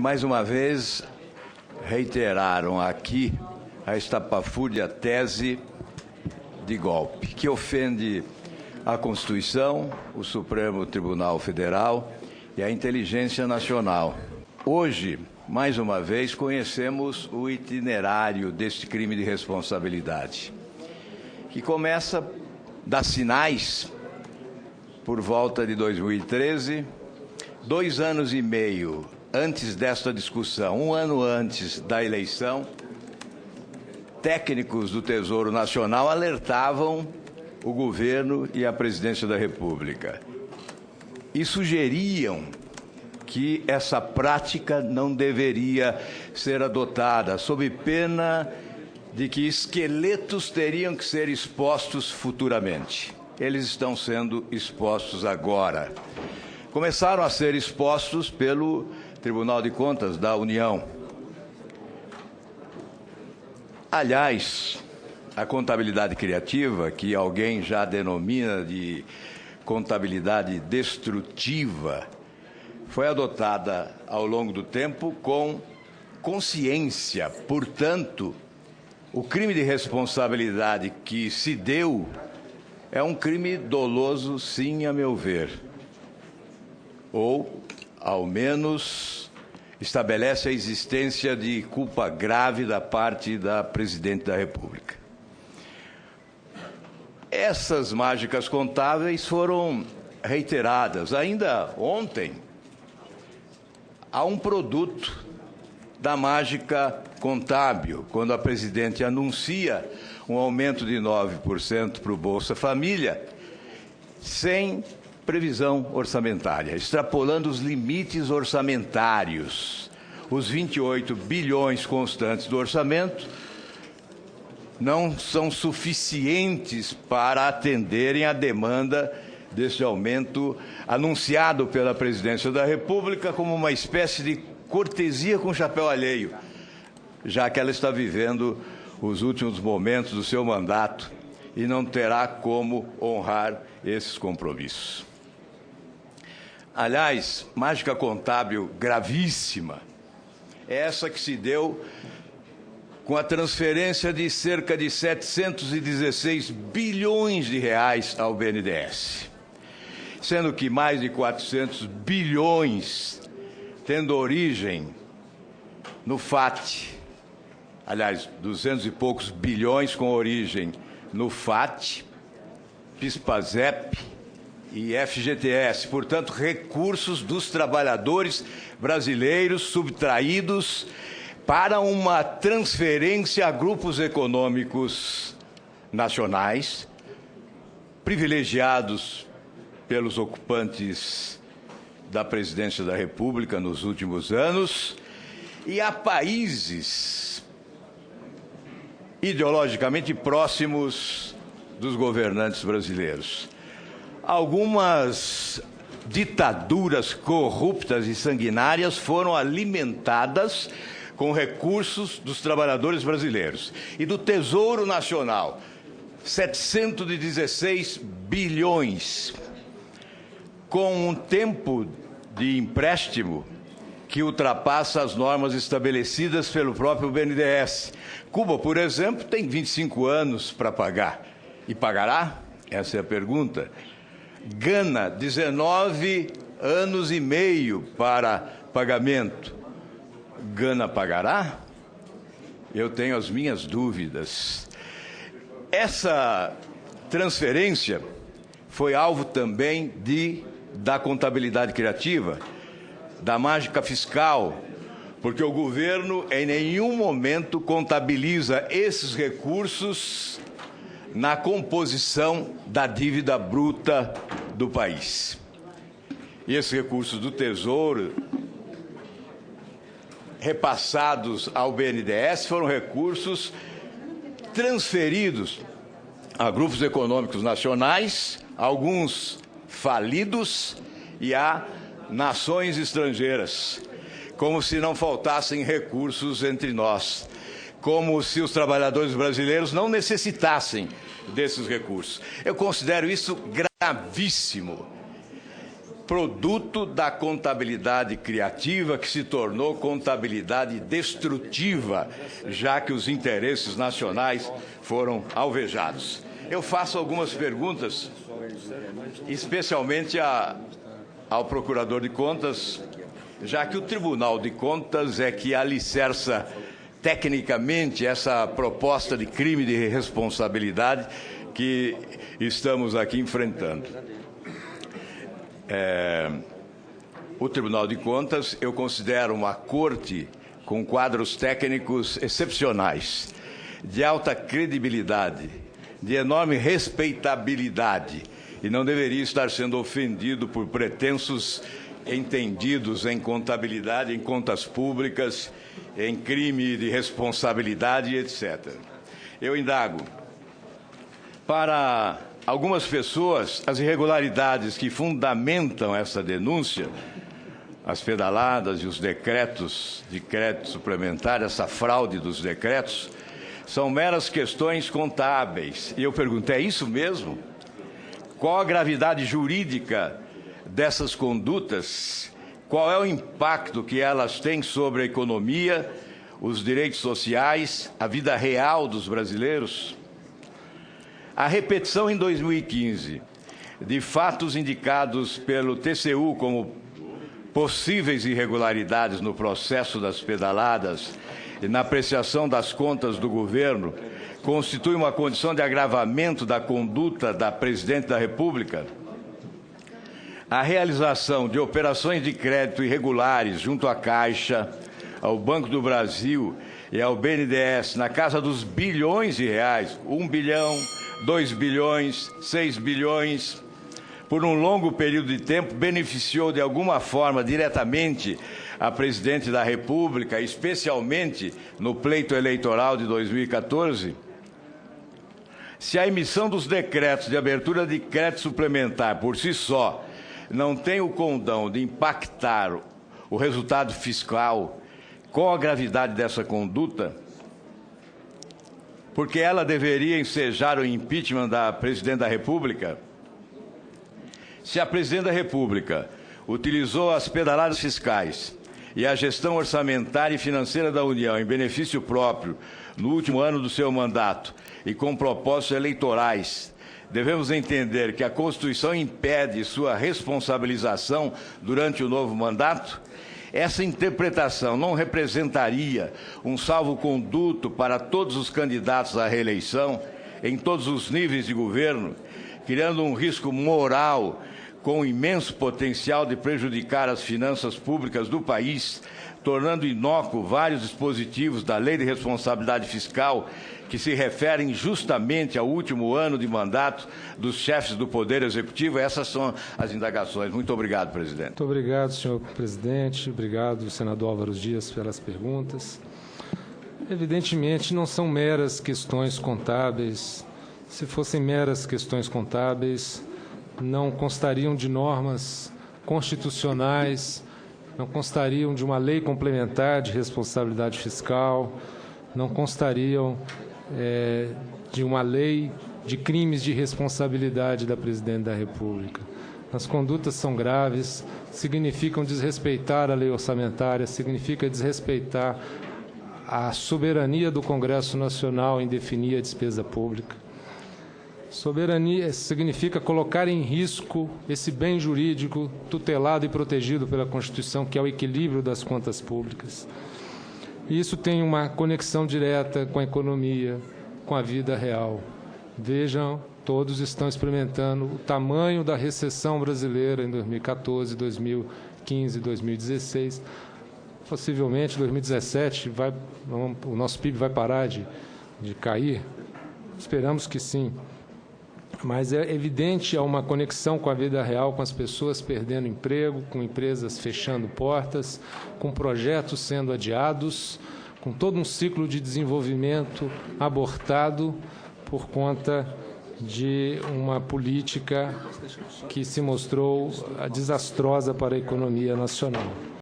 mais uma vez, reiteraram aqui a estapafúrdia tese de golpe, que ofende a Constituição, o Supremo Tribunal Federal e a inteligência nacional. Hoje, mais uma vez, conhecemos o itinerário deste crime de responsabilidade, que começa a dar sinais por volta de 2013, 2 anos e meio antes desta discussão, 1 ano antes da eleição, técnicos do Tesouro Nacional alertavam o governo e a presidência da República e sugeriam que essa prática não deveria ser adotada, sob pena de que esqueletos teriam que ser expostos futuramente. Eles estão sendo expostos agora. Começaram a ser expostos pelo Tribunal de Contas da União. Aliás, a contabilidade criativa, que alguém já denomina de contabilidade destrutiva, foi adotada ao longo do tempo com consciência. Portanto, o crime de responsabilidade que se deu é um crime doloso, sim, a meu ver. Ou, ao menos, estabelece a existência de culpa grave da parte da Presidente da República. Essas mágicas contábeis foram reiteradas. Ainda ontem, há um produto da mágica contábil, quando a Presidente anuncia um aumento de 9% para o Bolsa Família, sem previsão orçamentária, extrapolando os limites orçamentários. Os 28 bilhões constantes do orçamento não são suficientes para atenderem à demanda desse aumento anunciado pela Presidência da República como uma espécie de cortesia com chapéu alheio, já que ela está vivendo os últimos momentos do seu mandato e não terá como honrar esses compromissos. Aliás, mágica contábil gravíssima é essa que se deu com a transferência de cerca de 716 bilhões de reais ao BNDES, sendo que mais de 400 bilhões tendo origem no FAT, aliás, 200 e poucos bilhões com origem no FAT, PIS/PASEP e FGTS, portanto, recursos dos trabalhadores brasileiros subtraídos para uma transferência a grupos econômicos nacionais, privilegiados pelos ocupantes da Presidência da República nos últimos anos, e a países ideologicamente próximos dos governantes brasileiros. Algumas ditaduras corruptas e sanguinárias foram alimentadas com recursos dos trabalhadores brasileiros e do Tesouro Nacional, 716 bilhões, com um tempo de empréstimo que ultrapassa as normas estabelecidas pelo próprio BNDES. Cuba, por exemplo, tem 25 anos para pagar. E pagará? Essa é a pergunta. Gana, 19 anos e meio para pagamento. Gana pagará? Eu tenho as minhas dúvidas. Essa transferência foi alvo também da contabilidade criativa, da mágica fiscal, porque o governo em nenhum momento contabiliza esses recursos na composição da dívida bruta do país. E esses recursos do Tesouro, repassados ao BNDES, foram recursos transferidos a grupos econômicos nacionais, alguns falidos, e a nações estrangeiras, como se não faltassem recursos entre nós, como se os trabalhadores brasileiros não necessitassem desses recursos. Eu considero isso gravíssimo. produto da contabilidade criativa que se tornou contabilidade destrutiva, já que os interesses nacionais foram alvejados. Eu faço algumas perguntas, especialmente ao Procurador de Contas, já que o Tribunal de Contas é que alicerça tecnicamente essa proposta de crime de responsabilidade que estamos aqui enfrentando. O Tribunal de Contas eu considero uma corte com quadros técnicos excepcionais, de alta credibilidade, de enorme respeitabilidade, e não deveria estar sendo ofendido por pretensos entendidos em contabilidade, em contas públicas, em crime de responsabilidade, etc. Eu indago, para algumas pessoas, as irregularidades que fundamentam essa denúncia, as pedaladas e os decretos de crédito suplementar, essa fraude dos decretos, são meras questões contábeis. E eu pergunto, é isso mesmo? Qual a gravidade jurídica dessas condutas? Qual é o impacto que elas têm sobre a economia, os direitos sociais, a vida real dos brasileiros? A repetição em 2015 de fatos indicados pelo TCU como possíveis irregularidades no processo das pedaladas e na apreciação das contas do governo constitui uma condição de agravamento da conduta da Presidente da República? A realização de operações de crédito irregulares junto à Caixa, ao Banco do Brasil e ao BNDES na casa dos bilhões de reais, 1 bilhão, 2 bilhões, 6 bilhões, por um longo período de tempo, beneficiou de alguma forma diretamente a Presidente da República, especialmente no pleito eleitoral de 2014? Se a emissão dos decretos de abertura de crédito suplementar por si só não tem o condão de impactar o resultado fiscal, qual a gravidade dessa conduta? Porque ela deveria ensejar o impeachment da Presidente da República? Se a Presidente da República utilizou as pedaladas fiscais e a gestão orçamentária e financeira da União em benefício próprio no último ano do seu mandato e com propósitos eleitorais, devemos entender que a Constituição impede sua responsabilização durante o novo mandato? Essa interpretação não representaria um salvo-conduto para todos os candidatos à reeleição, em todos os níveis de governo, criando um risco moral com imenso potencial de prejudicar as finanças públicas do país, tornando inócuo vários dispositivos da Lei de Responsabilidade Fiscal que se referem justamente ao último ano de mandato dos chefes do Poder Executivo? Essas são as indagações. Muito obrigado, presidente. Muito obrigado, senhor presidente. Obrigado, senador Álvaro Dias, pelas perguntas. Evidentemente, não são meras questões contábeis. Se fossem meras questões contábeis, não constariam de normas constitucionais, não constariam de uma lei complementar de responsabilidade fiscal, não constariam de uma lei de crimes de responsabilidade da Presidente da República. As condutas são graves, significam desrespeitar a lei orçamentária, significa desrespeitar a soberania do Congresso Nacional em definir a despesa pública. Soberania significa colocar em risco esse bem jurídico tutelado e protegido pela Constituição, que é o equilíbrio das contas públicas. E isso tem uma conexão direta com a economia, com a vida real. Vejam, todos estão experimentando o tamanho da recessão brasileira em 2014, 2015, 2016. Possivelmente, em 2017, o nosso PIB vai parar de cair. Esperamos que sim. Mas é evidente há uma conexão com a vida real, com as pessoas perdendo emprego, com empresas fechando portas, com projetos sendo adiados, com todo um ciclo de desenvolvimento abortado por conta de uma política que se mostrou desastrosa para a economia nacional.